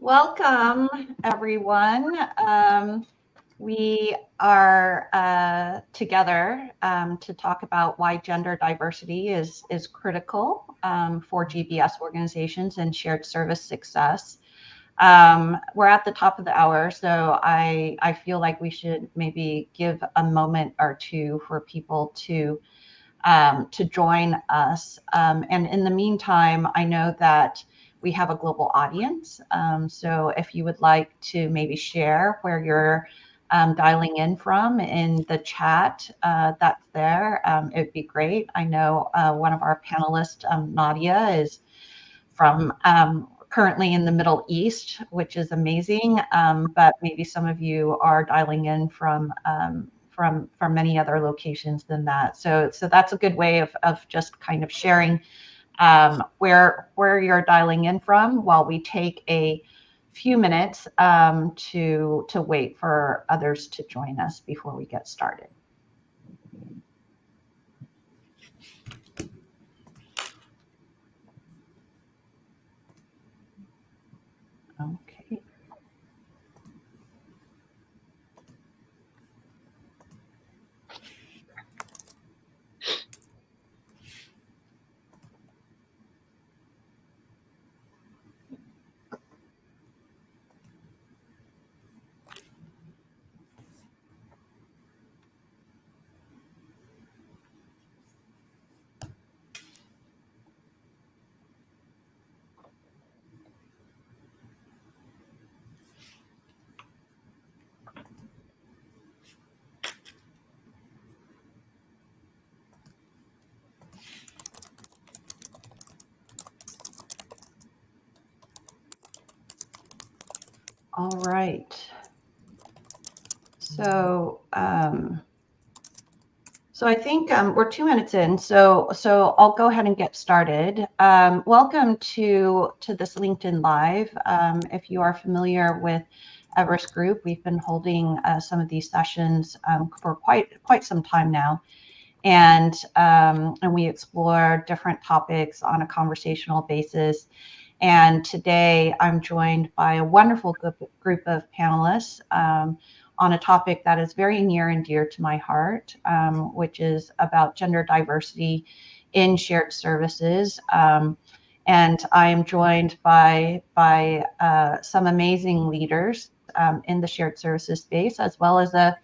Welcome, everyone. We are together to talk about why gender diversity is critical for GBS organizations and shared service success. We're at the top of the hour, so I feel like we should maybe give a moment or two for people to join us. And in the meantime, I know that we have a global audience. So if you would like to maybe share where you're dialing in from in the chat that's there, it'd be great. I know one of our panelists, Nadia, is from currently in the Middle East, which is amazing. But maybe some of you are dialing in from many other locations than that. So that's a good way of just kind of sharing where you're dialing in from while we take a few minutes to wait for others to join us before we get started. Okay. All right. So I think we're 2 minutes in, so I'll go ahead and get started. Welcome to this LinkedIn Live. If you are familiar with Everest Group, we've been holding some of these sessions for quite some time now, and we explore different topics on a conversational basis. And today I'm joined by a wonderful group of panelists on a topic that is very near and dear to my heart, which is about gender diversity in shared services. And I am joined by some amazing leaders in the shared services space, as well as a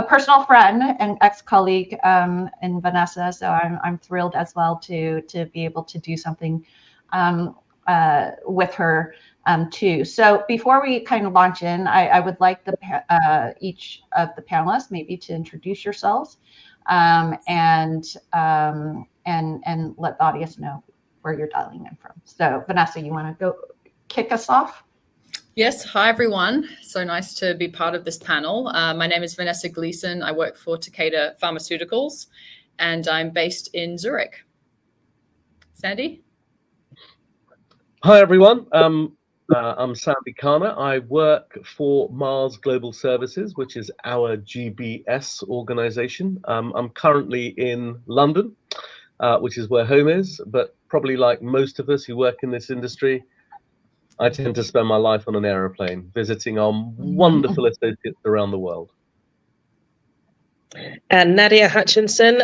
personal friend and ex-colleague in Vanessa. So I'm thrilled as well to be able to do something with her too. So before we kind of launch in, I would like each of the panelists maybe to introduce yourselves and let the audience know where you're dialing in from. So Vanessa, you want to go kick us off? Yes. Hi, everyone. So nice to be part of this panel. My name is Vanessa Gleason. I work for Takeda Pharmaceuticals, and I'm based in Zurich. Sandy? Hi, everyone. I'm Sandy Kana. I work for Mars Global Services, which is our GBS organization. I'm currently in London, which is where home is, but probably like most of us who work in this industry, I tend to spend my life on an aeroplane, visiting our wonderful associates around the world. And Nadia Hutchinson,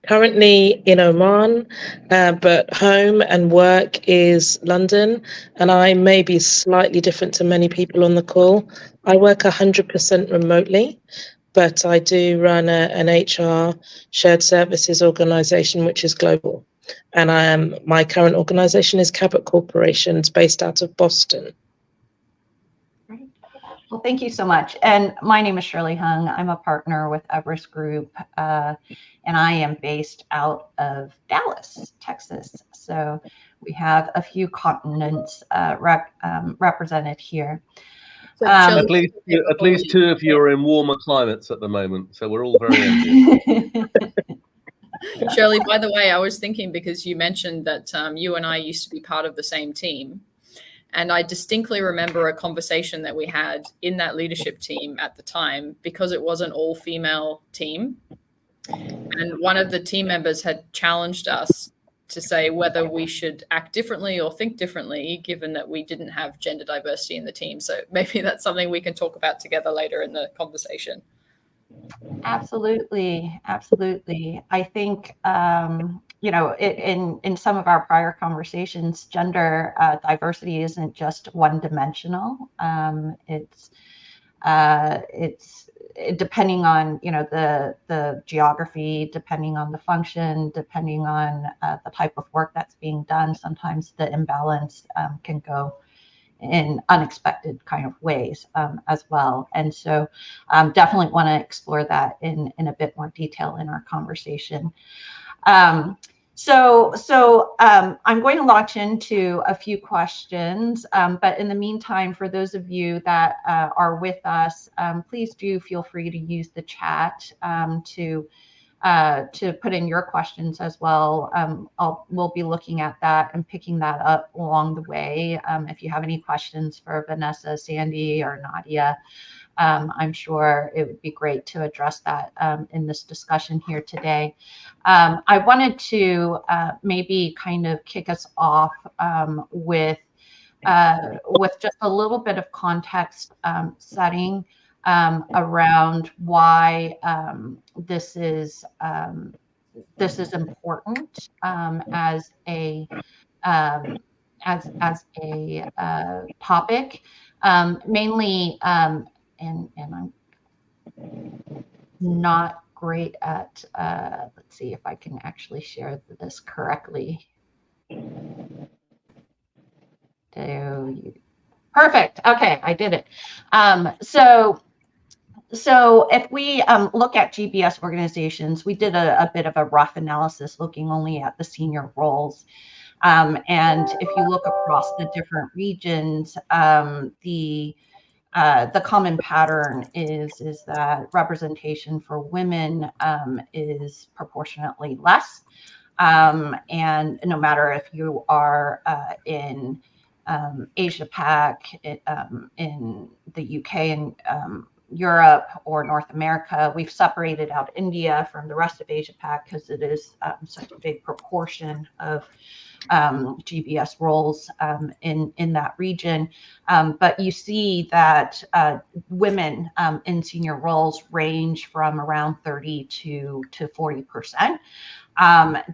currently in Oman, but home and work is London. And I may be slightly different to many people on the call. I work 100% remotely, but I do run an HR shared services organization, which is global. And my current organization is Cabot Corporations, based out of Boston. Well, thank you so much. And my name is Shirley Hung. I'm a partner with Everest Group, and I am based out of Dallas, Texas. So we have a few continents represented here. So at least two of you are in warmer climates at the moment, so we're all very envious. Shirley, by the way, I was thinking, because you mentioned that you and I used to be part of the same team. And I distinctly remember a conversation that we had in that leadership team at the time, because it was an all-female team. And one of the team members had challenged us to say whether we should act differently or think differently, given that we didn't have gender diversity in the team. So maybe that's something we can talk about together later in the conversation. Absolutely, absolutely. I think in some of our prior conversations, gender diversity isn't just one dimensional. It's depending on the geography, depending on the function, depending on the type of work that's being done. Sometimes the imbalance can go in unexpected kind of ways as well. And so definitely want to explore that in a bit more detail in our conversation. So I'm going to launch into a few questions, but in the meantime, for those of you that are with us, please do feel free to use the chat to put in your questions as well. We'll be looking at that and picking that up along the way. If you have any questions for Vanessa, Sandy, or Nadia, I'm sure it would be great to address that in this discussion here today. I wanted to maybe kind of kick us off with just a little bit of context setting around why this is important as a topic, mainly. And I'm not great at, let's see if I can actually share this correctly. Perfect. Okay, I did it. So if we look at GBS organizations, we did a bit of a rough analysis looking only at the senior roles. And if you look across the different regions, the common pattern is that representation for women is proportionately less. And no matter if you are in Asia Pac, in the UK and Europe or North America, we've separated out India from the rest of Asia Pac because it is such a big proportion of GBS roles in that region. But you see that women in senior roles range from around 30 to 40%.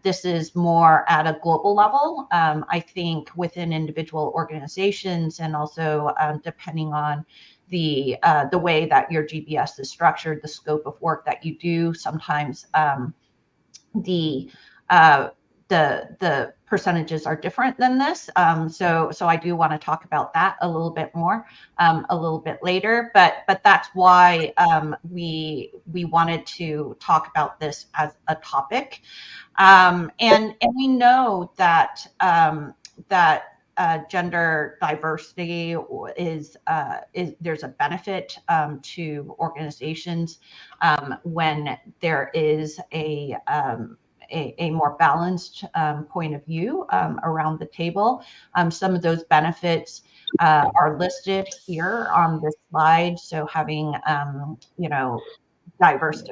This is more at a global level. I think within individual organizations and also depending on the way that your GBS is structured, the scope of work that you do, sometimes the percentages are different than this. So I do want to talk about that a little bit more a little bit later. But that's why we wanted to talk about this as a topic. And we know that gender diversity is there's a benefit to organizations when there is a more balanced point of view around the table. Some of those benefits are listed here on this slide. So having diverse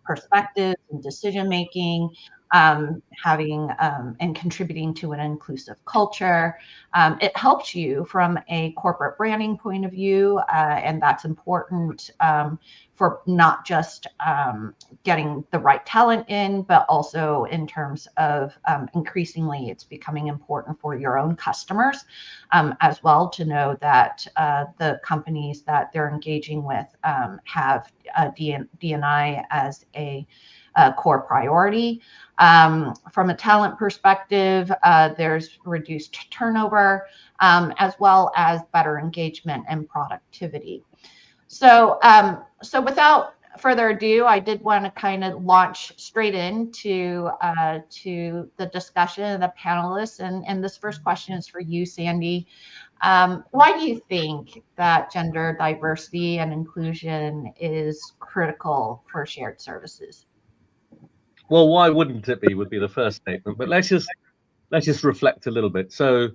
perspectives and decision making, having and contributing to an inclusive culture. It helps you from a corporate branding point of view, and that's important for not just getting the right talent in, but also in terms of increasingly it's becoming important for your own customers as well to know that the companies that they're engaging with have D&I as a core priority. From a talent perspective, there's reduced turnover, as well as better engagement and productivity. So without further ado, I did want to kind of launch straight into to the discussion of the panelists. And this first question is for you, Sandy. Why do you think that gender diversity and inclusion is critical for shared services? Well, why wouldn't it be would be the first statement, but let's just reflect a little bit. So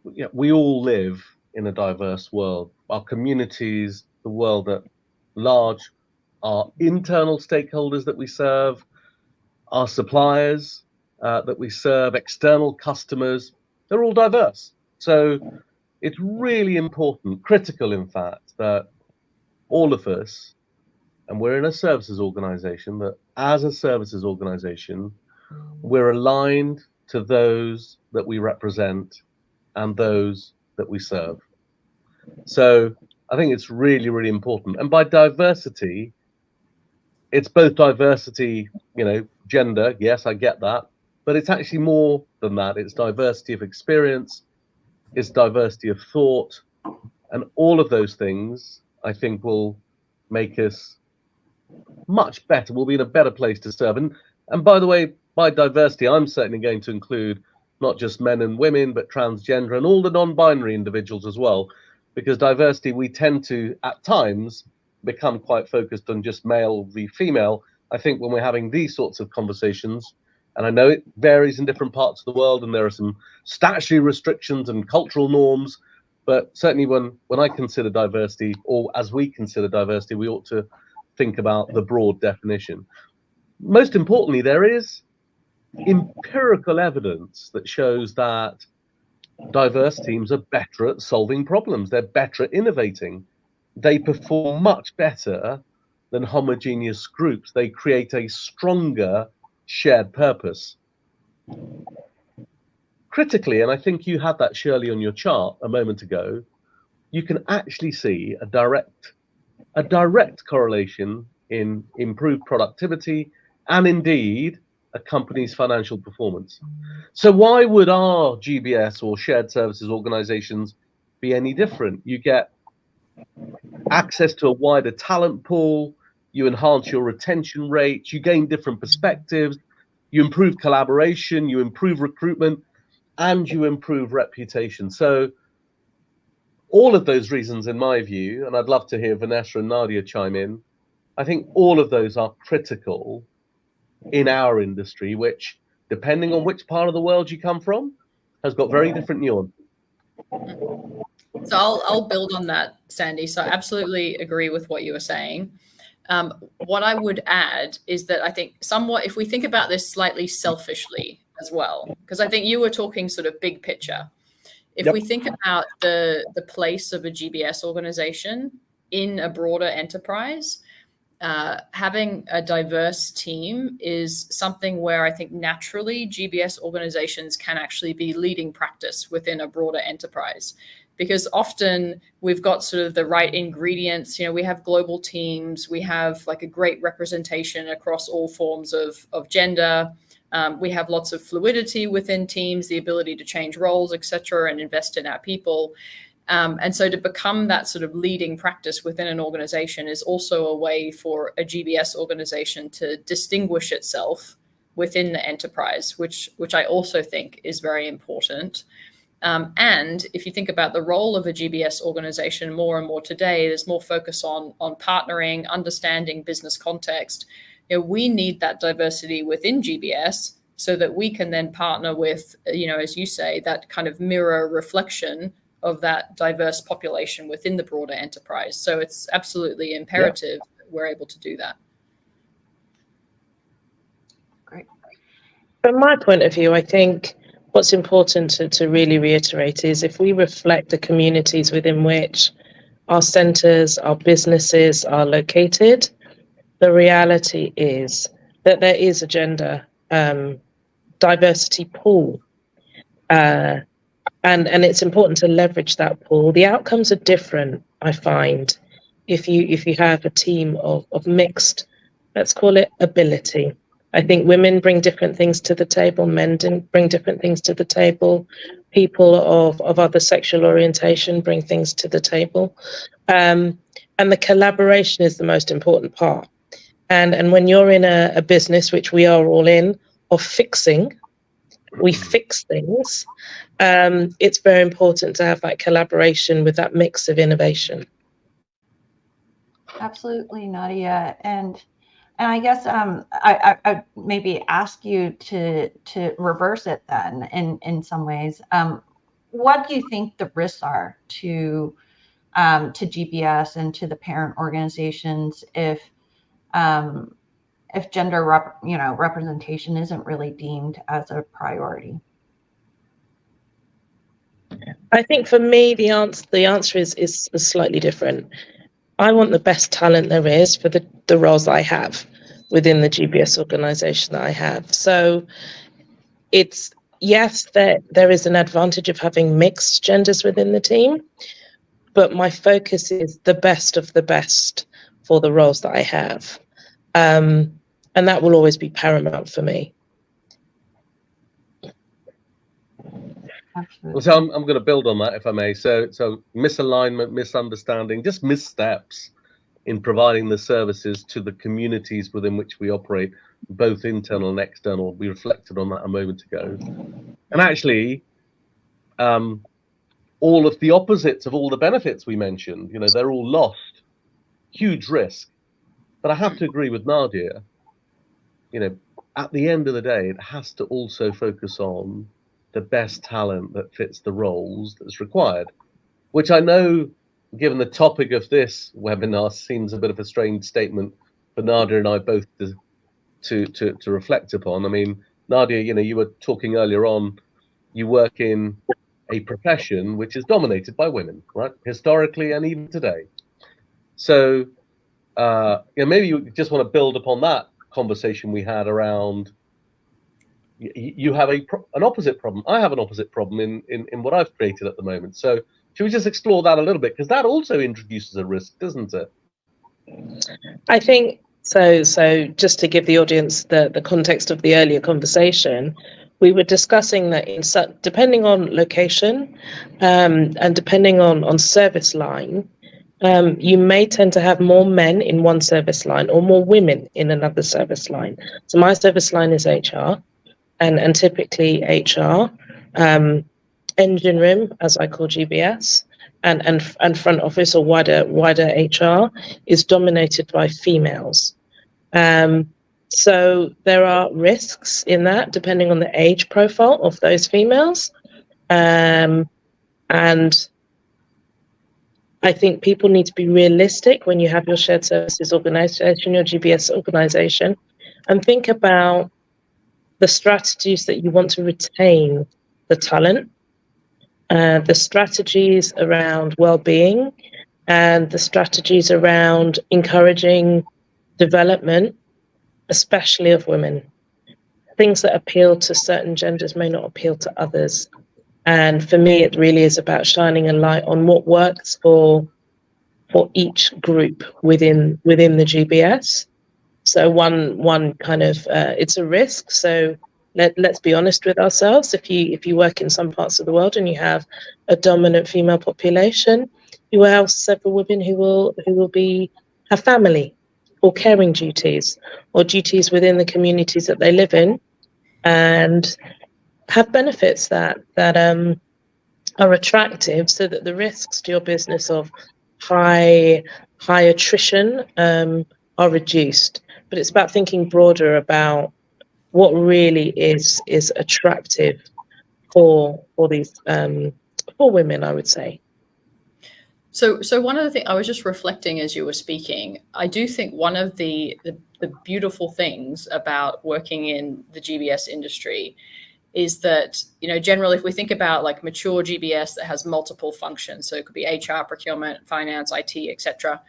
we all live in a diverse world. Our communities, the world at large, our internal stakeholders that we serve, our suppliers, that we serve, external customers, they're all diverse. So it's really important, critical in fact, that all of us, and we're in a services organization, that as a services organization, we're aligned to those that we represent and those that we serve. So I think it's really, really important. And by diversity, it's both diversity, gender, yes, I get that, but it's actually more than that. It's diversity of experience, it's diversity of thought, and all of those things, I think, will make us much better. We'll be in a better place to serve. And by the way, by diversity, I'm certainly going to include not just men and women, but transgender and all the non-binary individuals as well, because diversity, we tend to, at times, become quite focused on just male v female. I think when we're having these sorts of conversations, and I know it varies in different parts of the world, and there are some statutory restrictions and cultural norms, but certainly when I consider diversity, or as we consider diversity, we ought to think about the broad definition. Most importantly, there is empirical evidence that shows that diverse teams are better at solving problems. They're better at innovating. They perform much better than homogeneous groups. They create a stronger shared purpose. Critically, and I think you had that, Shirley, on your chart a moment ago, you can actually see a direct correlation in improved productivity and indeed a company's financial performance. So why would our GBS or shared services organizations be any different? You get access to a wider talent pool, you enhance your retention rates, you gain different perspectives, you improve collaboration, you improve recruitment, and you improve reputation. So all of those reasons, in my view, and I'd love to hear Vanessa and Nadia chime in, I think all of those are critical in our industry, which, depending on which part of the world you come from, has got very different nuance. So I'll build on that, Sandy. So I absolutely agree with what you were saying. What I would add is that I think somewhat, if we think about this slightly selfishly as well, because I think you were talking sort of big picture. If we think about the place of a GBS organization in a broader enterprise, having a diverse team is something where I think naturally GBS organizations can actually be leading practice within a broader enterprise. Because often we've got sort of the right ingredients, we have global teams, we have like a great representation across all forms of gender. We have lots of fluidity within teams, the ability to change roles, et cetera, and invest in our people. And so to become that sort of leading practice within an organization is also a way for a GBS organization to distinguish itself within the enterprise, which I also think is very important. And if you think about the role of a GBS organization more and more today, there's more focus on partnering, understanding business context. We need that diversity within GBS so that we can then partner with, as you say, that kind of mirror reflection of that diverse population within the broader enterprise. So it's absolutely imperative that we're able to do that. Great. From my point of view, I think what's important to really reiterate is if we reflect the communities within which our centres, our businesses are located, the reality is that there is a gender diversity pool. And it's important to leverage that pool. The outcomes are different, I find, if you have a team of mixed, let's call it, ability. I think women bring different things to the table, men bring different things to the table, people of other sexual orientation bring things to the table. And the collaboration is the most important part. And when you're in a business, which we are all in, of fixing, we fix things, it's very important to have that collaboration with that mix of innovation. Absolutely, Nadia. And I guess I maybe ask you to reverse it then in some ways. What do you think the risks are to GBS and to the parent organizations if if gender representation isn't really deemed as a priority? I think for me, the answer is slightly different. I want the best talent there is for the roles I have within the GBS organization that I have. So it's, yes, there is an advantage of having mixed genders within the team, but my focus is the best of the best for the roles that I have. And that will always be paramount for me. Absolutely. So I'm going to build on that, if I may. So misalignment, misunderstanding, just missteps in providing the services to the communities within which we operate, both internal and external. We reflected on that a moment ago. And actually, all of the opposites of all the benefits we mentioned, they're all lost. Huge risk. But I have to agree with Nadia, at the end of the day, it has to also focus on the best talent that fits the roles that's required, which I know, given the topic of this webinar, seems a bit of a strange statement for Nadia and I both to reflect upon. I mean, Nadia, you were talking earlier on, you work in a profession which is dominated by women, right? Historically and even today. So, maybe you just want to build upon that conversation we had around, you have an opposite problem. I have an opposite problem in what I've created at the moment. So should we just explore that a little bit? Because that also introduces a risk, doesn't it? I think so. So just to give the audience the context of the earlier conversation, we were discussing that depending on location and depending on service line, you may tend to have more men in one service line or more women in another service line. So my service line is HR, and typically HR, engine room, as I call GBS, and front office or wider HR is dominated by females. So there are risks in that depending on the age profile of those females. And I think people need to be realistic when you have your shared services organization, your GBS organization, and think about the strategies that you want to retain the talent, the strategies around well-being, and the strategies around encouraging development, especially of women. Things that appeal to certain genders may not appeal to others. And for me, it really is about shining a light on what works for each group within the GBS. So one kind of it's a risk. So let's be honest with ourselves. If you work in some parts of the world and you have a dominant female population, you will have several women who will have family or caring duties or duties within the communities that they live in, and have benefits that are attractive, so that the risks to your business of high attrition are reduced. But it's about thinking broader about what really is attractive for these for women, I would say. So one of the things I was just reflecting as you were speaking, I do think one of the beautiful things about working in the GBS industry is that, generally, if we think about like mature GBS that has multiple functions, so it could be HR, procurement, finance, IT, etc.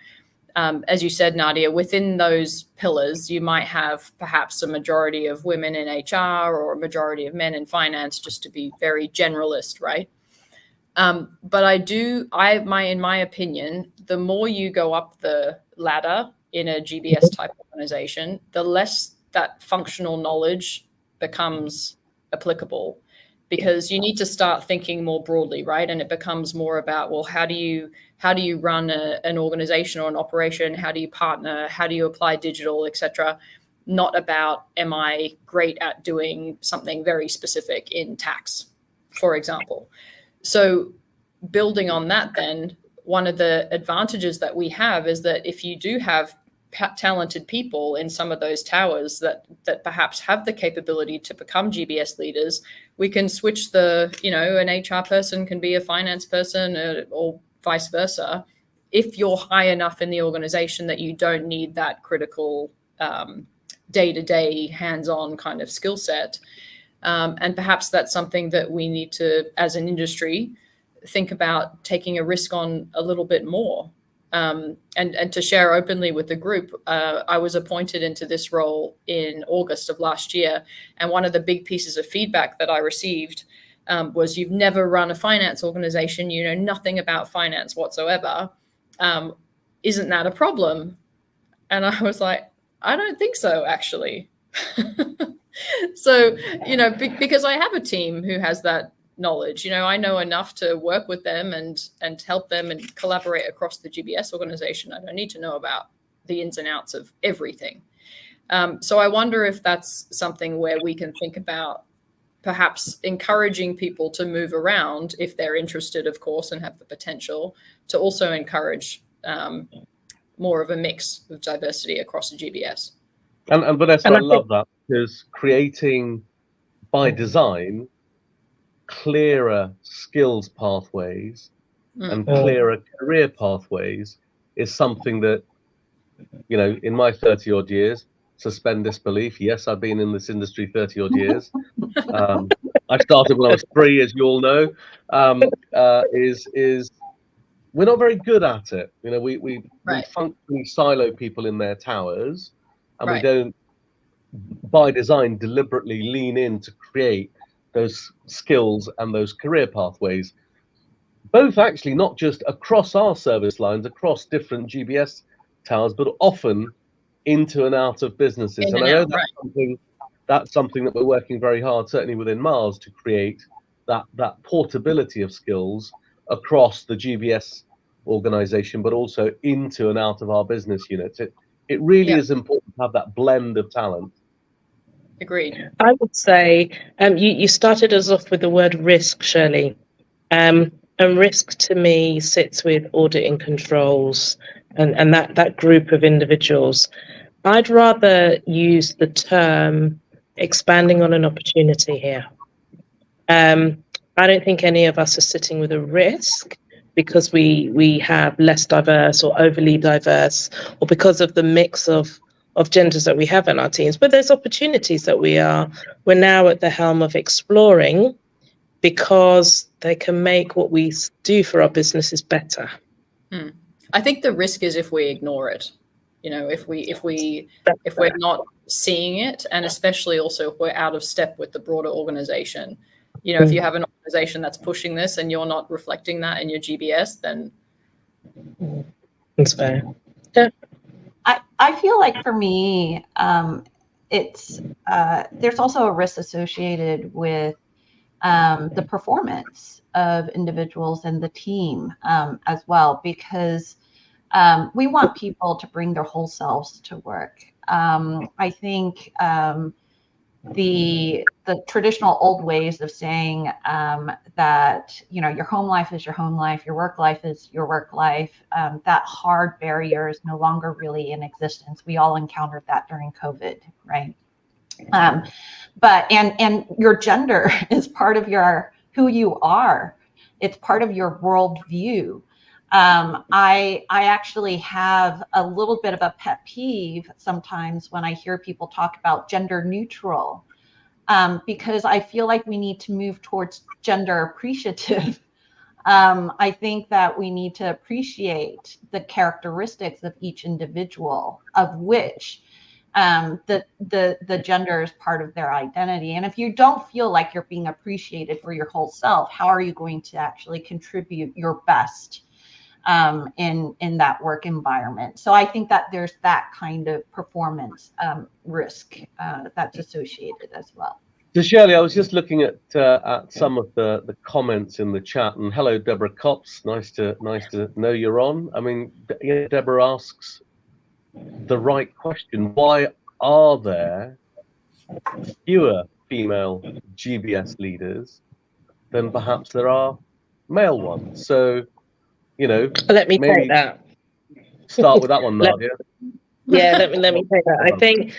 As you said, Nadia, within those pillars, you might have perhaps a majority of women in HR or a majority of men in finance, just to be very generalist, right? But in my opinion, the more you go up the ladder in a GBS type organization, the less that functional knowledge becomes applicable, because you need to start thinking more broadly, right? And it becomes more about, well, how do you run an organization or an operation? How do you partner? How do you apply digital, etc.? Not about, am I great at doing something very specific in tax, for example. So building on that, then, one of the advantages that we have is that if you do have talented people in some of those towers that perhaps have the capability to become GBS leaders, we can switch an HR person can be a finance person or vice versa, if you're high enough in the organization that you don't need that critical day-to-day hands-on kind of skill set. And perhaps that's something that we need to, as an industry, think about taking a risk on a little bit more. And to share openly with the group, I was appointed into this role in August of last year. And one of the big pieces of feedback that I received was, you've never run a finance organization, you know nothing about finance whatsoever. Isn't that a problem? And I was like, I don't think so, actually. So, because I have a team who has that knowledge, I know enough to work with them and help them and collaborate across the GBS organization. I don't need to know about the ins and outs of everything. So I wonder if that's something where we can think about perhaps encouraging people to move around if they're interested, of course, and have the potential to also encourage more of a mix of diversity across the GBS. And Vanessa, I love that, because creating by design clearer skills pathways and clearer career pathways is something that, in my 30 odd years, suspend disbelief. Yes, I've been in this industry 30 odd years. I started when I was 3, as you all know. Is we're not very good at it. We functionally silo people in their towers, and we don't, by design, deliberately lean in to create those skills and those career pathways, both actually not just across our service lines, across different GBS towers, but often into and out of businesses. And I know that's something that we're working very hard, certainly within Mars, to create that portability of skills across the GBS organization, but also into and out of our business units. It really is important to have that blend of talent. Agreed. I would say you started us off with the word risk, Shirley. And risk to me sits with audit and controls and that group of individuals. I'd rather use the term expanding on an opportunity here. I don't think any of us are sitting with a risk because we have less diverse or overly diverse, or because of the mix of genders that we have in our teams. But there's opportunities that we're now at the helm of exploring, because they can make what we do for our businesses better. I think the risk is if we ignore it. If we're not seeing it, and especially also if we're out of step with the broader organization. If you have an organization that's pushing this and you're not reflecting that in your GBS, then it's fair. Yeah. I feel like for me, it's there's also a risk associated with the performance of individuals and the team as well, because we want people to bring their whole selves to work. I think the traditional old ways of saying that your home life is your home life, your work life is your work life, that hard barrier is no longer really in existence. We all encountered that during COVID, right? But your gender is part of who you are. It's part of your worldview. I actually have a little bit of a pet peeve sometimes when I hear people talk about gender neutral, because I feel like we need to move towards gender appreciative. I think that we need to appreciate the characteristics of each individual, of which the gender is part of their identity. And if you don't feel like you're being appreciated for your whole self, how are you going to actually contribute your best in that work environment? So I think that there's that kind of performance risk that's associated as well. So Shirley, I was just looking at some of the comments in the chat, and hello, Deborah Copps. Nice to know you're on. I mean, Deborah asks the right question: why are there fewer female GBS leaders than perhaps there are male ones? So, let me take that. Start with that one, Nadia. Let me take that.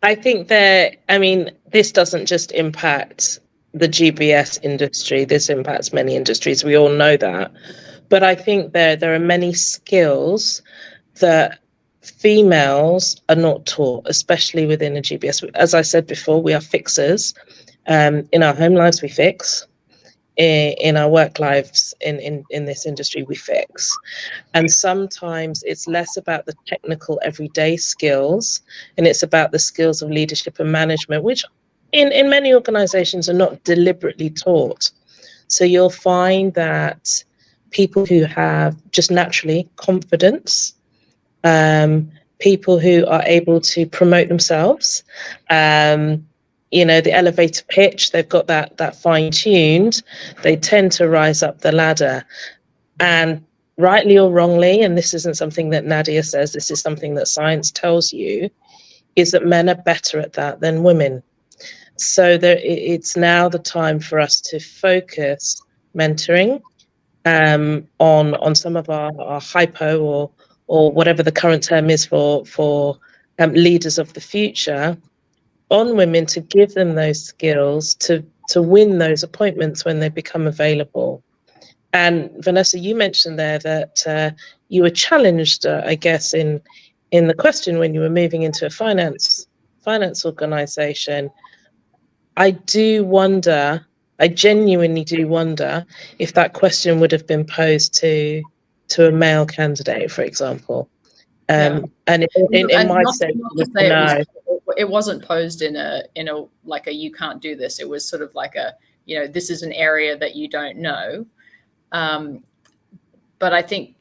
I think that, this doesn't just impact the GBS industry. This impacts many industries. We all know that. But I think there are many skills that females are not taught, especially within a GBS. As I said before, we are fixers. In our home lives, we fix. In our work lives, in this industry, we fix. And sometimes it's less about the technical everyday skills, and it's about the skills of leadership and management, which in many organizations are not deliberately taught. So you'll find that people who have just naturally confidence, people who are able to promote themselves, the elevator pitch, they've got that fine-tuned, they tend to rise up the ladder. And rightly or wrongly, and this isn't something that Nadia says, this is something that science tells you, is that men are better at that than women. So it's now the time for us to focus mentoring on some of our hypo or whatever the current term is for leaders of the future, on women, to give them those skills to win those appointments when they become available. And Vanessa, you mentioned there that you were challenged, I guess, in the question when you were moving into a finance organization. I genuinely do wonder if that question would have been posed to a male candidate, for example. And in my sense, it wasn't posed in a like a you can't do this. It was sort of like a, this is an area that you don't know. But I think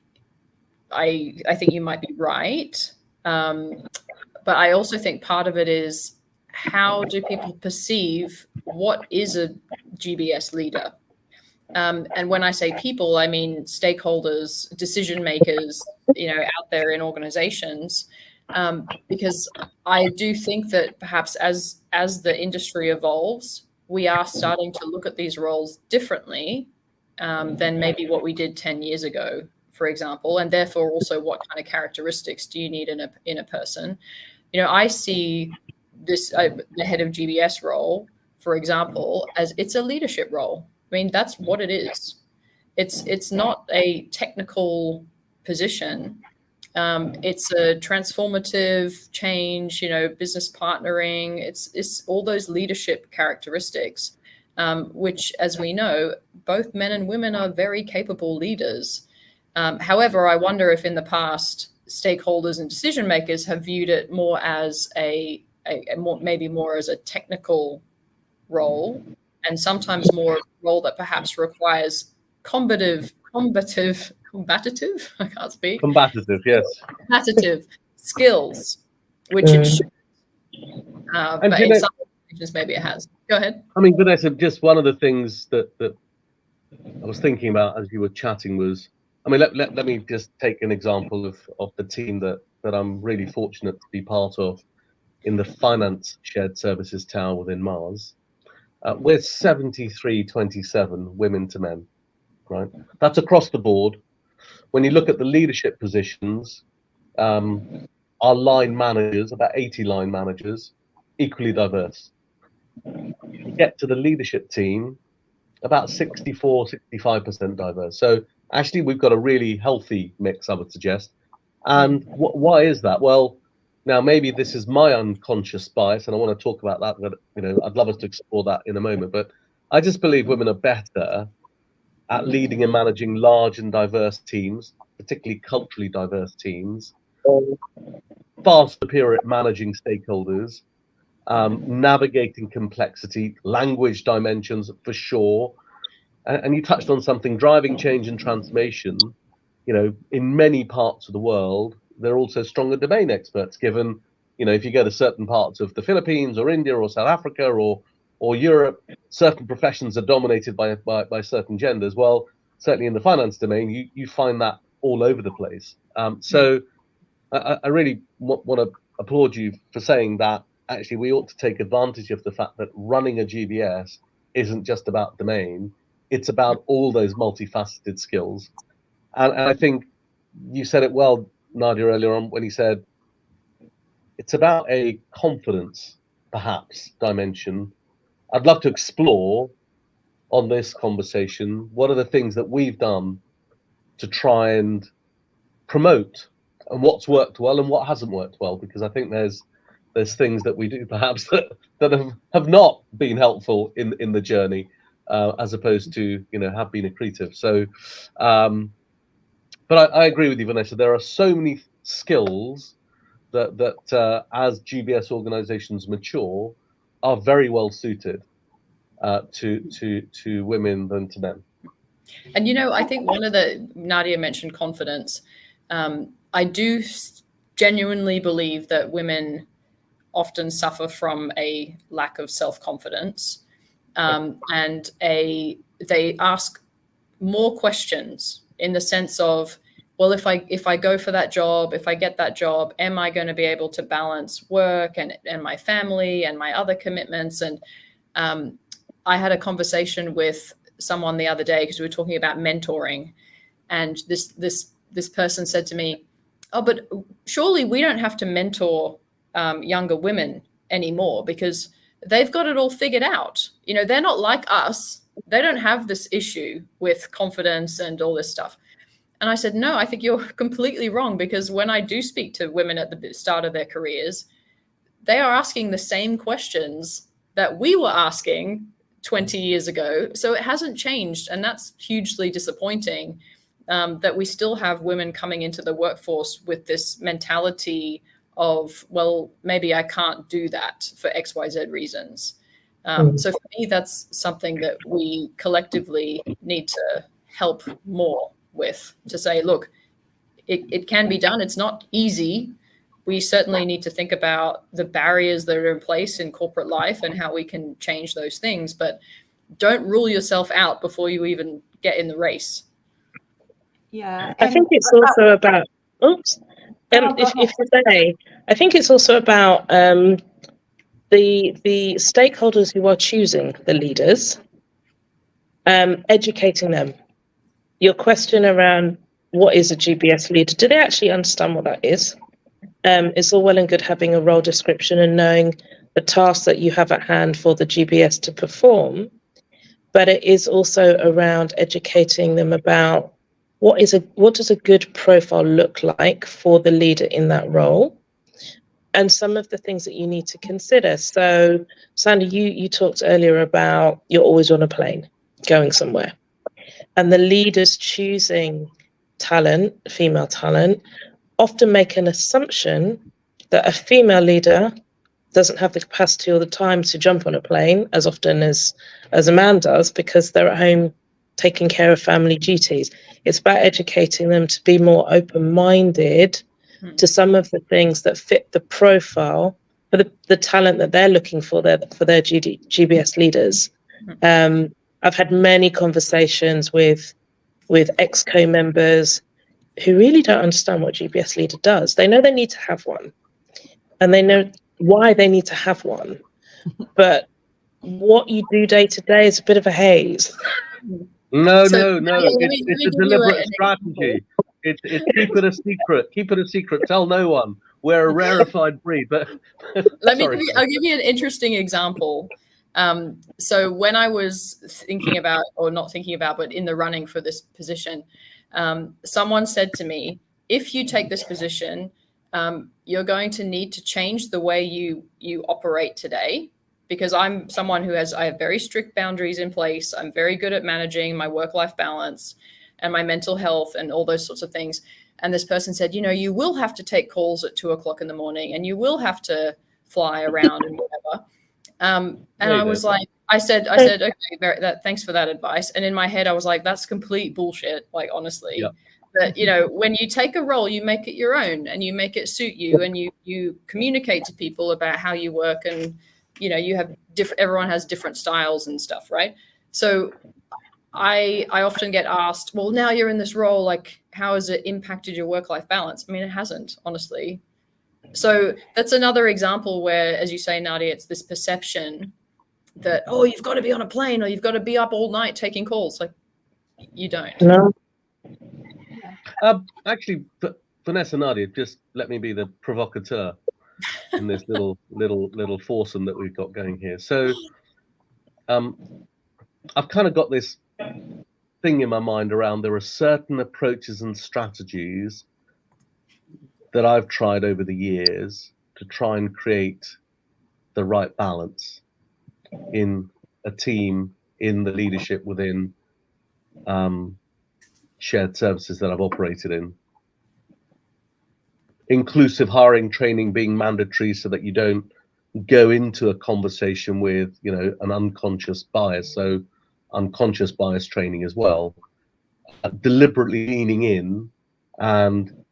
you might be right. But I also think part of it is, how do people perceive what is a GBS leader? And when I say people, I mean stakeholders, decision makers, out there in organizations, because I do think that perhaps as the industry evolves, we are starting to look at these roles differently than maybe what we did 10 years ago, for example, and therefore also what kind of characteristics do you need in a person? I see this the head of GBS role, for example, as it's a leadership role. I mean, that's what it is. It's not a technical position. It's a transformative change, business partnering. It's all those leadership characteristics, which, as we know, both men and women are very capable leaders. However, I wonder if in the past, stakeholders and decision makers have viewed it more as maybe more as a technical role, and sometimes more a role that perhaps requires combative, I can't speak. Combative, yes. Combative skills, which it should. But in some situations, maybe it has. Go ahead. I mean, Vanessa, just one of the things that I was thinking about as you were chatting was, I mean, let me just take an example of the team that I'm really fortunate to be part of in the finance shared services tower within Mars. We're 73-27 women to men, right? That's across the board. When you look at the leadership positions, our line managers, about 80 line managers, equally diverse. You get to the leadership team, about 65% diverse. So actually, we've got a really healthy mix, I would suggest. And why is that? Well, now maybe this is my unconscious bias, and I want to talk about that. But I'd love us to explore that in a moment. But I just believe women are better at leading and managing large and diverse teams, particularly culturally diverse teams. Far superior at managing stakeholders, navigating complexity, language dimensions for sure. And you touched on something, driving change and transformation. In many parts of the world, they're also stronger domain experts, given, if you go to certain parts of the Philippines or India or South Africa or Europe, certain professions are dominated by certain genders. Well, certainly in the finance domain, you find that all over the place. So I really want to applaud you for saying that. Actually, we ought to take advantage of the fact that running a GBS isn't just about domain. It's about all those multifaceted skills. And I think you said it well, Nadia, earlier on when you said it's about a confidence, perhaps, dimension. I'd love to explore on this conversation what are the things that we've done to try and promote and what's worked well and what hasn't worked well, because I think there's things that we do perhaps that have not been helpful in the journey, as opposed to have been accretive. So, but I agree with you, Vanessa. There are so many skills that as GBS organisations mature, are very well suited to women than to men. And I think Nadia mentioned confidence. I do genuinely believe that women often suffer from a lack of self-confidence, and they ask more questions in the sense of, well, if I go for that job, if I get that job, am I going to be able to balance work and my family and my other commitments? And I had a conversation with someone the other day because we were talking about mentoring, and this person said to me, "Oh, but surely we don't have to mentor younger women anymore because they've got it all figured out. They're not like us. They don't have this issue with confidence and all this stuff." And I said, no, I think you're completely wrong, because when I do speak to women at the start of their careers, they are asking the same questions that we were asking 20 years ago. So it hasn't changed. And that's hugely disappointing, that we still have women coming into the workforce with this mentality of, well, maybe I can't do that for XYZ reasons. So for me, that's something that we collectively need to help more with, to say, look, it can be done. It's not easy. We certainly need to think about the barriers that are in place in corporate life and how we can change those things, but don't rule yourself out before you even get in the race. Yeah. I think it's also about, if I may, I think it's also about the stakeholders who are choosing the leaders, educating them. Your question around what is a GBS leader, do they actually understand what that is? It's all well and good having a role description and knowing the tasks that you have at hand for the GBS to perform, but it is also around educating them about what does a good profile look like for the leader in that role, and some of the things that you need to consider. So, Sandy, you talked earlier about you're always on a plane going somewhere, and the leaders choosing talent, female talent, often make an assumption that a female leader doesn't have the capacity or the time to jump on a plane as often as a man does, because they're at home taking care of family duties. It's about educating them to be more open-minded to some of the things that fit the profile for the talent that they're looking for their GBS leaders. I've had many conversations with exco members who really don't understand what GBS leader does. They know they need to have one, and they know why they need to have one, but what you do day to day is a bit of a haze. No. It's a deliberate strategy. It's keep it a secret. Keep it a secret. Tell no one. We're a rarefied breed. But I'll give you an interesting example. So when I was thinking about, or not thinking about, but in the running for this position, someone said to me, if you take this position, you're going to need to change the way you operate today, because I'm someone I have very strict boundaries in place. I'm very good at managing my work-life balance and my mental health and all those sorts of things. And this person said, you will have to take calls at 2:00 in the morning, and you will have to fly around and whatever. And I was like, I said, okay, thanks for that advice. And in my head, I was like, that's complete bullshit. Like, honestly, Yep. That, when you take a role, you make it your own and you make it suit you, and you communicate to people about how you work, and, you have everyone has different styles and stuff. Right. So I often get asked, well, now you're in this role, like, how has it impacted your work-life balance? I mean, it hasn't, honestly. So that's another example where, as you say, Nadia, it's this perception that, oh, you've got to be on a plane or you've got to be up all night taking calls. Like, you don't. No. Actually, Vanessa, Nadia, just let me be the provocateur in this little foursome that we've got going here. So, I've kind of got this thing in my mind around there are certain approaches and strategies that I've tried over the years to try and create the right balance in a team, in the leadership within shared services that I've operated in. Inclusive hiring training being mandatory so that you don't go into a conversation with, an unconscious bias. So unconscious bias training as well, deliberately leaning in and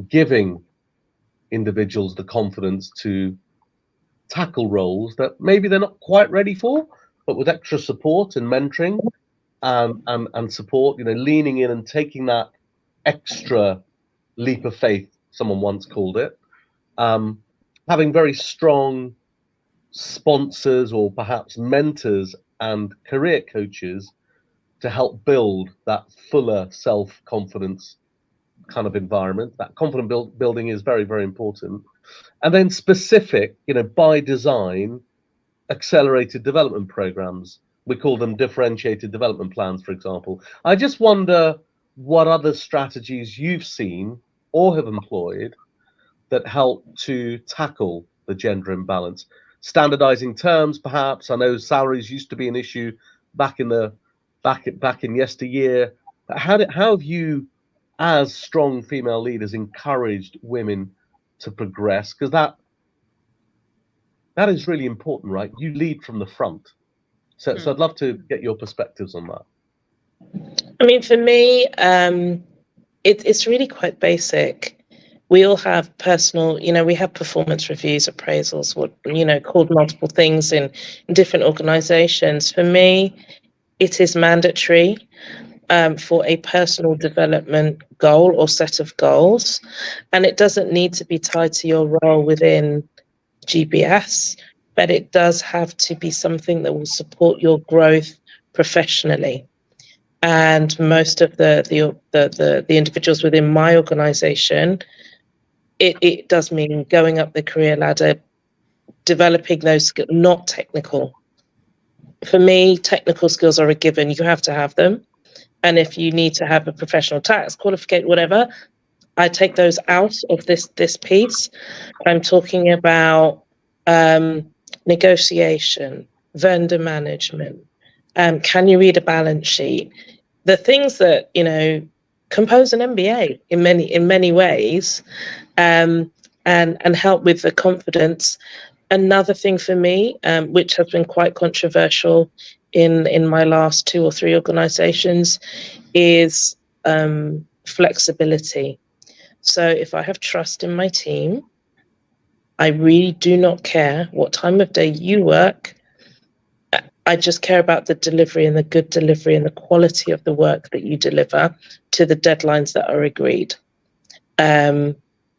giving individuals the confidence to tackle roles that maybe they're not quite ready for, but with extra support and mentoring and support, leaning in and taking that extra leap of faith, someone once called it, having very strong sponsors or perhaps mentors and career coaches to help build that fuller self-confidence kind of environment. That confident building is very, very important. And then specific, by design, accelerated development programs. We call them differentiated development plans, for example. I just wonder what other strategies you've seen or have employed that help to tackle the gender imbalance. Standardizing terms, perhaps. I know salaries used to be an issue back in yesteryear. How have you, as strong female leaders, encouraged women to progress? Because that is really important, right? You lead from the front. So I'd love to get your perspectives on that. I mean, for me, it's really quite basic. We all have personal, we have performance reviews, appraisals, called multiple things in different organizations. For me, it is mandatory for a personal development goal or set of goals. And it doesn't need to be tied to your role within GBS, but it does have to be something that will support your growth professionally. And most of the individuals within my organization, it does mean going up the career ladder, developing those skills, not technical. For me, technical skills are a given. You have to have them. And if you need to have a professional tax qualification, whatever, I take those out of this piece. I'm talking about negotiation, vendor management. Can you read a balance sheet? The things that, compose an MBA in many ways, and help with the confidence. Another thing for me, which has been quite controversial in my last 2 or 3 organizations, is flexibility. So if I have trust in my team, I really do not care what time of day you work. I just care about the delivery and the good delivery and the quality of the work that you deliver to the deadlines that are agreed. And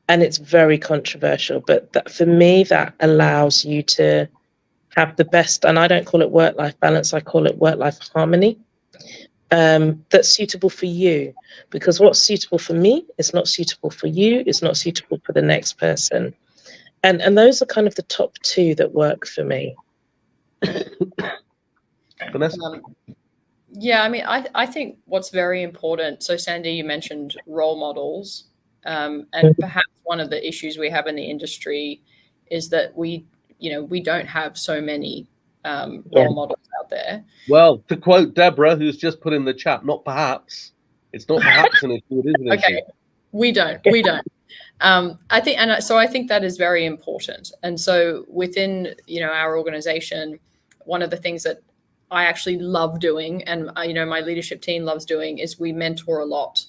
it's very controversial, but for me, that allows you to have the best, and I don't call it work-life balance, I call it work-life harmony, that's suitable for you. Because what's suitable for me is not suitable for you, is not suitable for the next person. And those are kind of the top 2 that work for me. Vanessa? Yeah, I mean, I think what's very important, so Sandy, you mentioned role models, and perhaps one of the issues we have in the industry is that we don't have so many role models out there. Well, to quote Deborah, who's just put in the chat, not perhaps. It's not perhaps an issue, it is an issue. We don't. I think that is very important. And so within, our organization, one of the things that I actually love doing, and my leadership team loves doing, is we mentor a lot.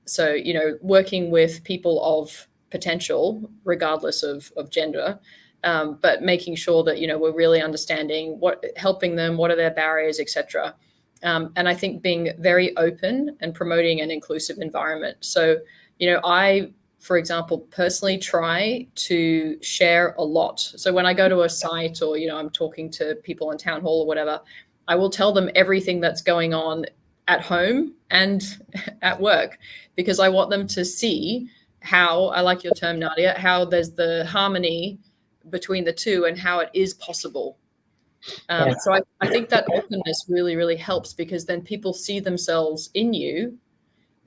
So, working with people of potential, regardless of gender, but making sure that, we're really understanding helping them, what are their barriers, etc. And I think being very open and promoting an inclusive environment. So, I, for example, personally try to share a lot. So when I go to a site or, I'm talking to people in town hall or whatever, I will tell them everything that's going on at home and at work, because I want them to see how, I like your term, Nadia, how there's the harmony between the two and how it is possible. So I think that openness really, really helps, because then people see themselves in you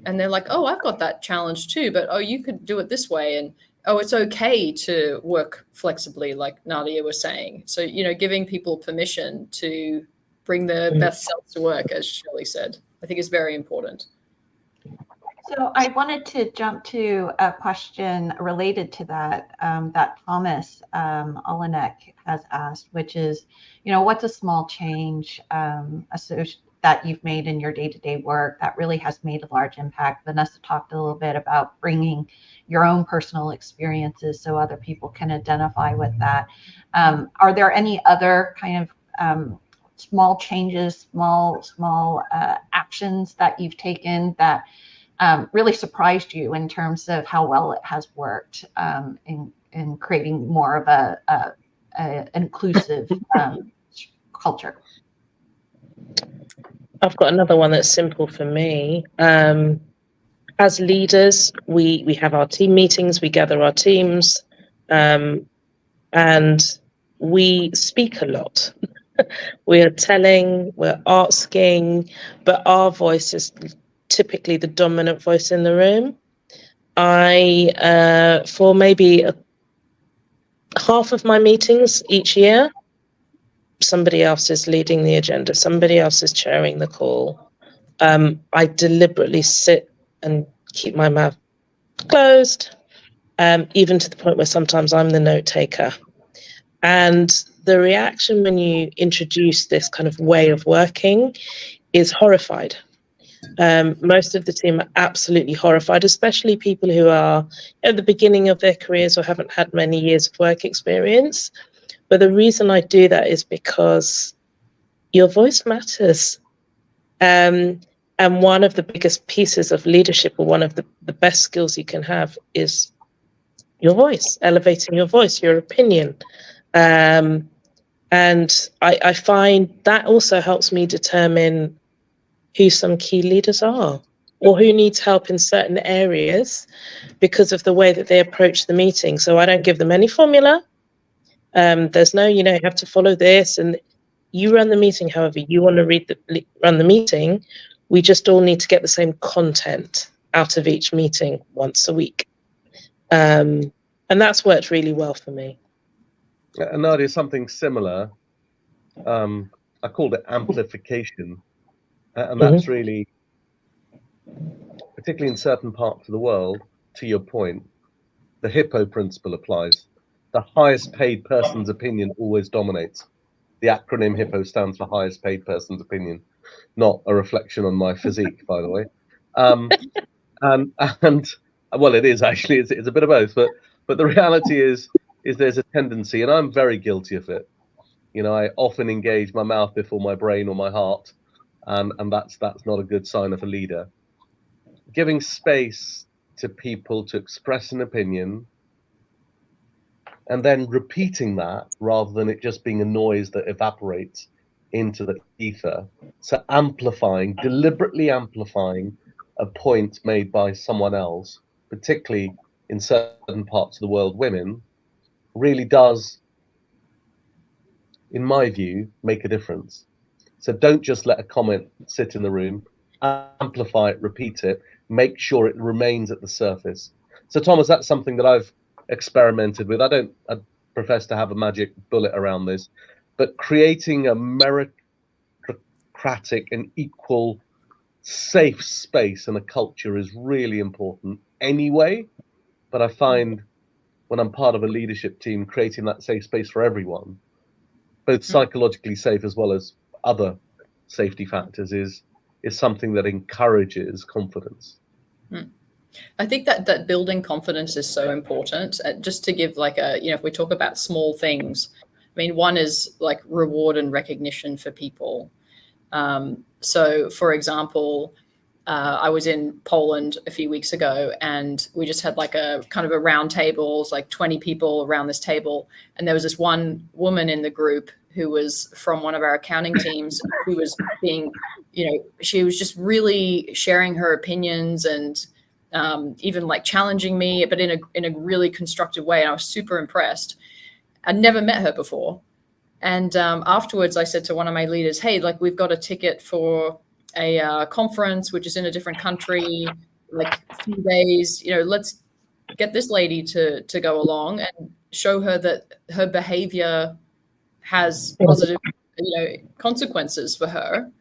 and they're like, oh, I've got that challenge too, but oh, you could do it this way, and oh, it's okay to work flexibly, like Nadia was saying. So, giving people permission to bring their best selves to work, as Shirley said, I think is very important. So I wanted to jump to a question related to that, that Thomas Olenek has asked, which is, what's a small change that you've made in your day-to-day work that really has made a large impact? Vanessa talked a little bit about bringing your own personal experiences so other people can identify with that. Are there any other kind of small changes, small actions that you've taken that really surprised you in terms of how well it has worked in creating more of an inclusive culture? I've got another one that's simple for me. As leaders, we have our team meetings, we gather our teams, and we speak a lot. We are telling, we're asking, but our voice is typically the dominant voice in the room. For maybe half of my meetings each year, somebody else is leading the agenda, somebody else is chairing the call. I deliberately sit and keep my mouth closed, even to the point where sometimes I'm the note taker. And the reaction when you introduce this kind of way of working is horrified. Most of the team are absolutely horrified, especially people who are at the beginning of their careers or haven't had many years of work experience. But the reason I do that is because your voice matters. And one of the biggest pieces of leadership, or one of the best skills you can have, is your voice, elevating your voice, your opinion. And I find that also helps me determine who some key leaders are, or who needs help in certain areas because of the way that they approach the meeting. So I don't give them any formula. There's no, you have to follow this, and you run the meeting however you want to run the meeting. We just all need to get the same content out of each meeting once a week. And that's worked really well for me. And Nadia, something similar. I called it amplification. And that's really, particularly in certain parts of the world, to your point, the Hippo principle applies. The highest paid person's opinion always dominates. The acronym HIPPO stands for highest paid person's opinion, not a reflection on my physique, by the way. And well, it is actually, it's a bit of both, but the reality is there's a tendency, and I'm very guilty of it. I often engage my mouth before my brain or my heart, and that's not a good sign of a leader. Giving space to people to express an opinion, and then repeating that rather than it just being a noise that evaporates into the ether. So deliberately amplifying a point made by someone else, particularly in certain parts of the world, women, really does, in my view, make a difference. So don't just let a comment sit in the room, amplify it, repeat it, make sure it remains at the surface. So Thomas, that's something that I've experimented with. I profess to have a magic bullet around this, but creating a meritocratic and equal safe space and a culture is really important anyway. But I find when I'm part of a leadership team, creating that safe space for everyone, both psychologically safe as well as other safety factors, is something that encourages confidence. I think that building confidence is so important. Just to give if we talk about small things, I mean, one is like reward and recognition for people. So for example, I was in Poland a few weeks ago, and we just had like a kind of a round table, like 20 people around this table. And there was this one woman in the group who was from one of our accounting teams, who was being, she was just really sharing her opinions and even like challenging me, but in a really constructive way. And I was super impressed. I'd never met her before. And afterwards, I said to one of my leaders, hey, like, we've got a ticket for a conference, which is in a different country. like a few days, let's get this lady to go along and show her that her behavior has positive, consequences for her.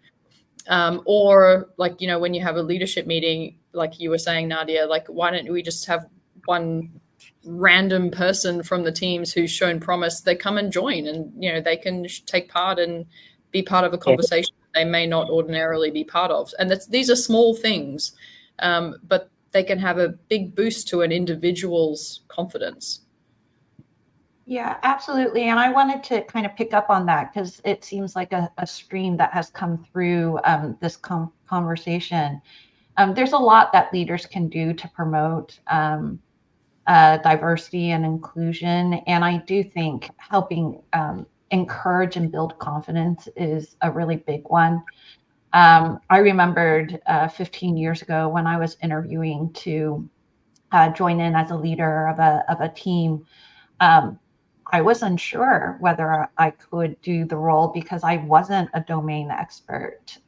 Or like, when you have a leadership meeting, like you were saying, Nadia, like, why don't we just have one random person from the teams who's shown promise, they come and join, and, they can take part and be part of a conversation they may not ordinarily be part of. And these are small things, but they can have a big boost to an individual's confidence. Yeah, absolutely. And I wanted to kind of pick up on that because it seems like a stream that has come through this conversation. There's a lot that leaders can do to promote diversity and inclusion. And I do think helping encourage and build confidence is a really big one. I remembered 15 years ago when I was interviewing to join in as a leader of a team. I was unsure whether I could do the role because I wasn't a domain expert.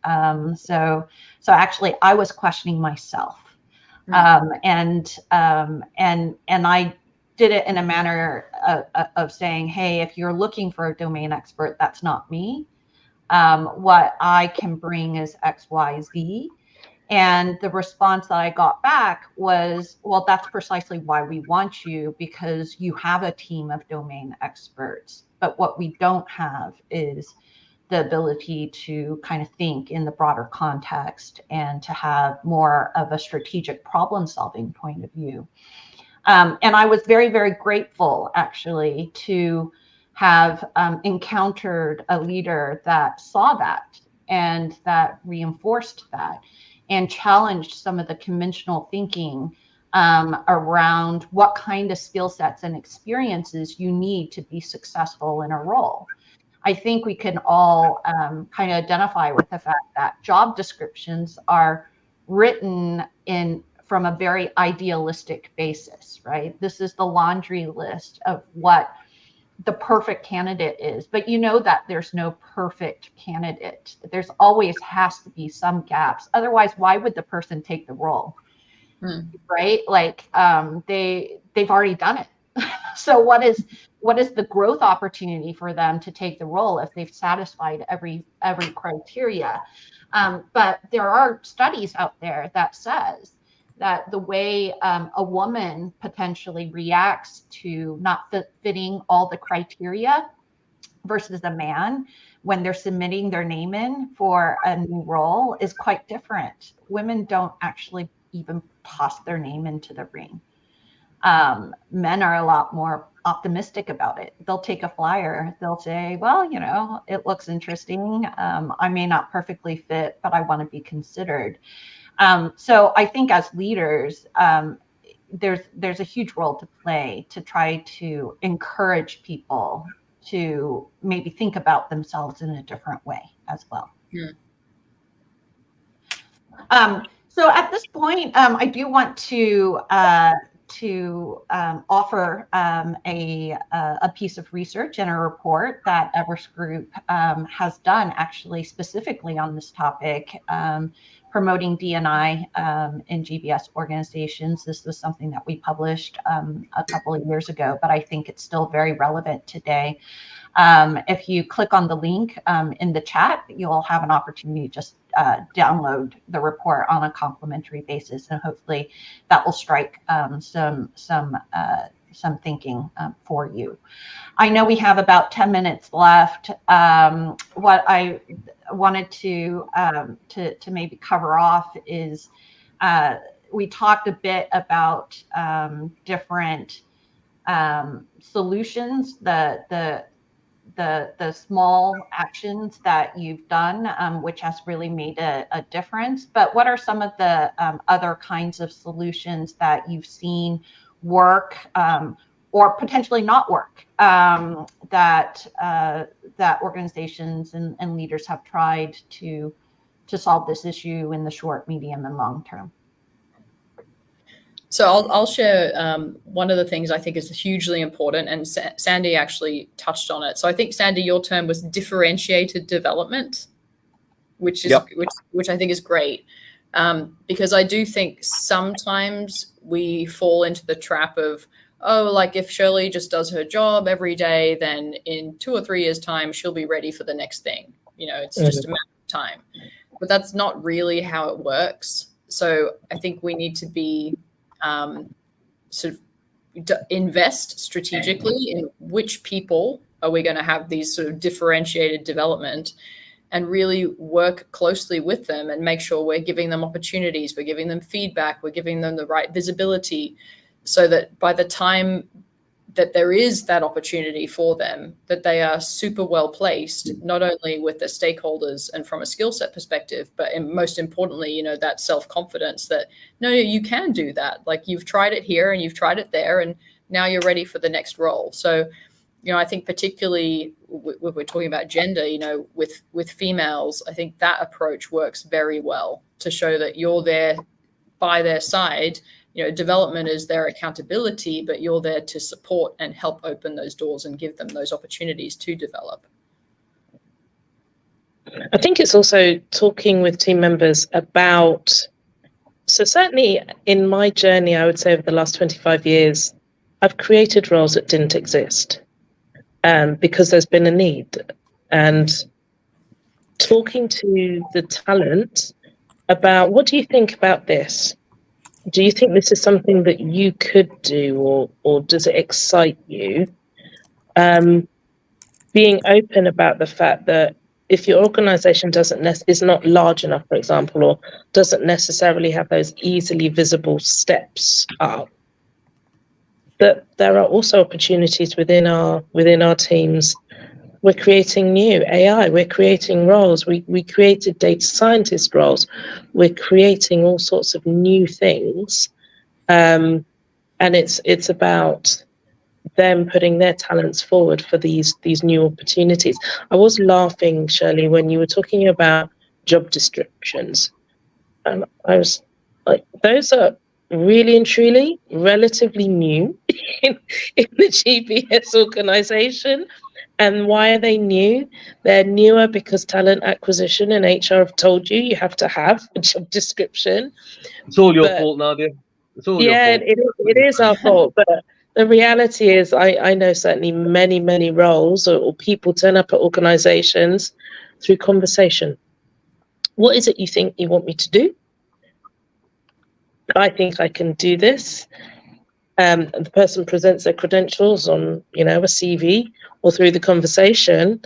So actually, I was questioning myself, and I did it in a manner of saying, "Hey, if you're looking for a domain expert, that's not me. What I can bring is X, Y, Z." And the response that I got back was, well, that's precisely why we want you, because you have a team of domain experts. But what we don't have is the ability to kind of think in the broader context and to have more of a strategic problem solving point of view. And I was very, very grateful, actually, to have encountered a leader that saw that and that reinforced that, and challenged some of the conventional thinking around what kind of skill sets and experiences you need to be successful in a role. I think we can all kind of identify with the fact that job descriptions are written from a very idealistic basis, right? This is the laundry list of what the perfect candidate is, but that there's no perfect candidate. There's always has to be some gaps. Otherwise, why would the person take the role? Right? Like they've already done it. So what is the growth opportunity for them to take the role if they've satisfied every criteria? But there are studies out there that says that the way a woman potentially reacts to not fitting all the criteria versus a man when they're submitting their name in for a new role is quite different. Women don't actually even toss their name into the ring. Men are a lot more optimistic about it. They'll take a flyer. They'll say, well, it looks interesting. I may not perfectly fit, but I want to be considered. So I think as leaders, there's a huge role to play to try to encourage people to maybe think about themselves in a different way as well. So at this point, I do want to offer a piece of research and a report that Everest Group has done actually specifically on this topic, promoting D&I in GBS organizations. This was something that we published a couple of years ago, but I think it's still very relevant today. If you click on the link in the chat, you'll have an opportunity to just download the report on a complimentary basis, and hopefully that will strike some thinking for you. I know we have about 10 minutes left. What I wanted to maybe cover off is we talked a bit about different solutions, the small actions that you've done, which has really made a difference. But what are some of the other kinds of solutions that you've seen work or potentially not work that organizations and leaders have tried to solve this issue in the short, medium, and long term? So I'll share one of the things I think is hugely important, and Sandy actually touched on it. So I think, Sandy, your term was differentiated development, which is which I think is great. Because I do think sometimes we fall into the trap of, oh, like if Shirley just does her job every day, then in 2 or 3 years' time, she'll be ready for the next thing. It's just a matter of time. But that's not really how it works. So I think we need to be sort of invest strategically in which people are we going to have these sort of differentiated development, and really work closely with them and make sure we're giving them opportunities, we're giving them feedback, we're giving them the right visibility, so that by the time that there is that opportunity for them, that they are super well placed, not only with the stakeholders and from a skill set perspective, but most importantly, that self-confidence that, no, you can do that. Like, you've tried it here and you've tried it there, and now you're ready for the next role. So, I think particularly when we're talking about gender, with females, I think that approach works very well to show that you're there by their side. Development is their accountability, but you're there to support and help open those doors and give them those opportunities to develop. I think it's also talking with team members about, so certainly in my journey, I would say over the last 25 years, I've created roles that didn't exist because there's been a need. And talking to the talent about, what do you think about this? Do you think this is something that you could do, or does it excite you? Being open about the fact that if your organization is not large enough, for example, or doesn't necessarily have those easily visible steps up, that there are also opportunities within our teams. We're creating new AI, we're creating roles, we created data scientist roles, we're creating all sorts of new things. And it's about them putting their talents forward for these new opportunities. I was laughing, Shirley, when you were talking about job descriptions. And I was like, those are really and truly relatively new in the GBS organization. And why are they new? They're newer because talent acquisition and HR have told you have to have a job description. It's all your fault, Nadia. It's all your fault. It is our fault. But the reality is, I know certainly many roles or people turn up at organizations through conversation. What is it you think you want me to do? I think I can do this. And the person presents their credentials on, a CV or through the conversation,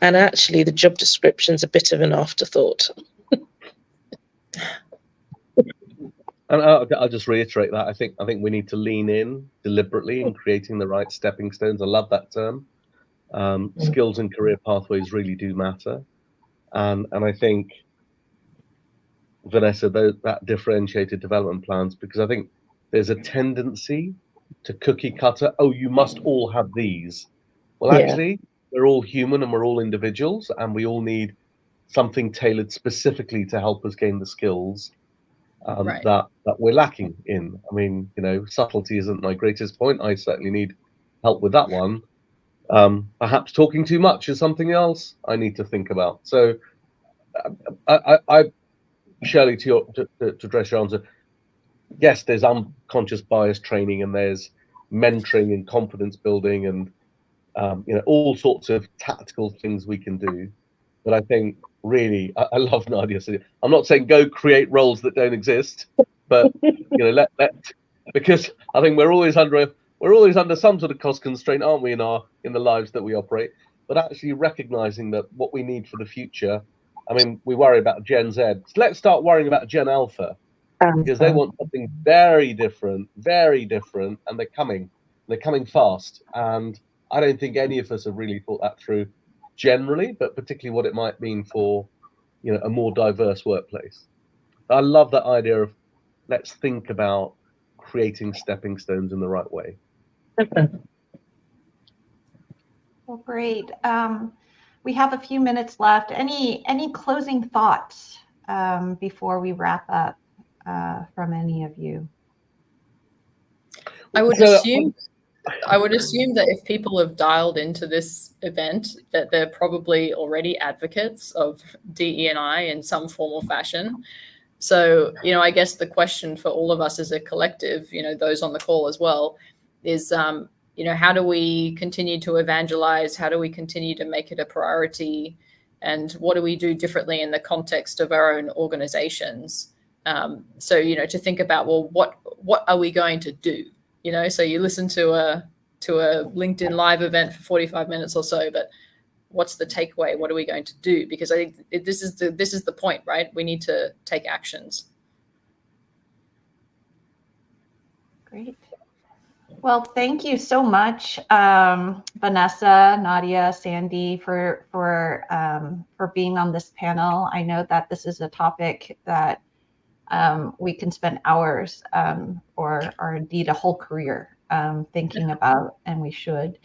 and actually the job description's a bit of an afterthought. And I'll just reiterate that. I think we need to lean in deliberately in creating the right stepping stones. I love that term. Skills and career pathways really do matter. And I think, Vanessa, that differentiated development plans, because I think there's a tendency to cookie cutter. Oh, you must all have these. Well, actually, we're all human and we're all individuals, and we all need something tailored specifically to help us gain the skills that we're lacking in. I mean, subtlety isn't my greatest point. I certainly need help with that one. Perhaps talking too much is something else I need to think about. So, I Shirley, to address your answer, yes, there's unconscious bias training, and there's mentoring and confidence building, and all sorts of tactical things we can do. But I think really, I love Nadia. I'm not saying go create roles that don't exist, but let because I think we're always under some sort of cost constraint, aren't we, in the lives that we operate? But actually recognizing that what we need for the future. I mean, we worry about Gen Z. So let's start worrying about Gen Alpha, because they want something very different, and they're coming fast. And I don't think any of us have really thought that through generally, but particularly what it might mean for, a more diverse workplace. I love that idea of let's think about creating stepping stones in the right way. Well, great. We have a few minutes left. Any closing thoughts before we wrap up from any of you? I would assume that if people have dialed into this event, that they're probably already advocates of DE&I in some form or fashion. So, I guess the question for all of us as a collective, those on the call as well, is, how do we continue to evangelize? How do we continue to make it a priority? And what do we do differently in the context of our own organizations? So, to think about, well, what are we going to do? So you listen to a LinkedIn live event for 45 minutes or so, but what's the takeaway? What are we going to do? Because I think this is the point, right? We need to take actions. Great. Well, thank you so much, Vanessa, Nadia, Sandy, for being on this panel. I know that this is a topic that we can spend hours or indeed a whole career thinking about, and we should.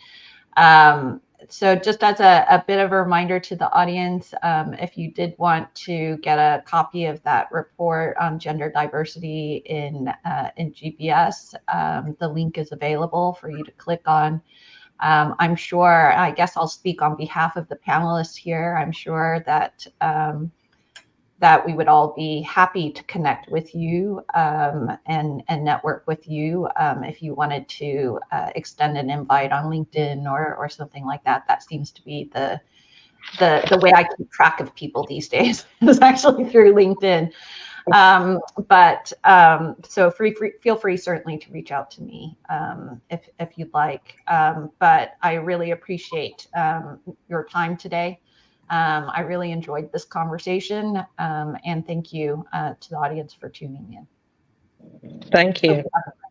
So just as a bit of a reminder to the audience, if you did want to get a copy of that report on gender diversity in GBS, the link is available for you to click on. I'm sure, I guess I'll speak on behalf of the panelists here. I'm sure that that we would all be happy to connect with you and network with you if you wanted to extend an invite on LinkedIn or something like that. That seems to be the way I keep track of people these days is actually through LinkedIn. So feel free certainly to reach out to me if you'd like. But I really appreciate your time today. I really enjoyed this conversation, and thank you to the audience for tuning in. Thank you.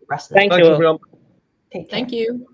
Thanks, everyone. Take care. Thank you.